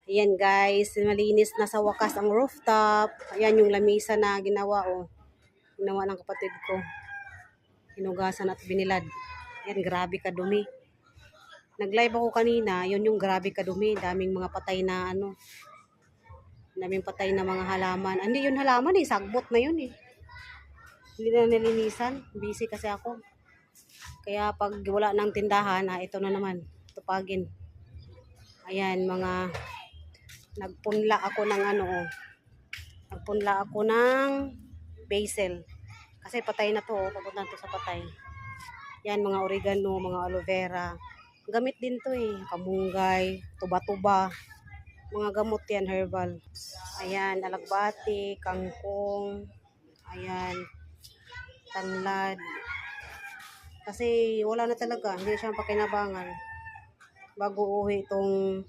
Ayan guys, malinis na sa wakas ang rooftop. Ayan yung lamisa na ginawa oh. Ginawa ng kapatid ko. Hinugasan at binilad. Ayan, grabe kadumi. Nag-live ako kanina, yun yung grabe kadumi. Daming mga patay na ano. Daming patay na mga halaman. Hindi yun halaman eh, sagbot na yun eh. Hindi na nilinisan. Busy kasi ako. Kaya pag wala ng tindahan, ito na naman. Tupagin. Ayan, mga nagpunla ako ng ano oh. Nagpunla ako ng basil. Kasi patay na to oh. Papunta to sa patay. Yan, mga oregano, mga aloe vera. Gamit din to eh. Kamunggay, tuba-tuba. Mga gamot yan, herbal. Ayan, alagbati, kangkong. Ayan, tanglad. Kasi wala na talaga. Hindi siya pakinabangan. Bago uwi itong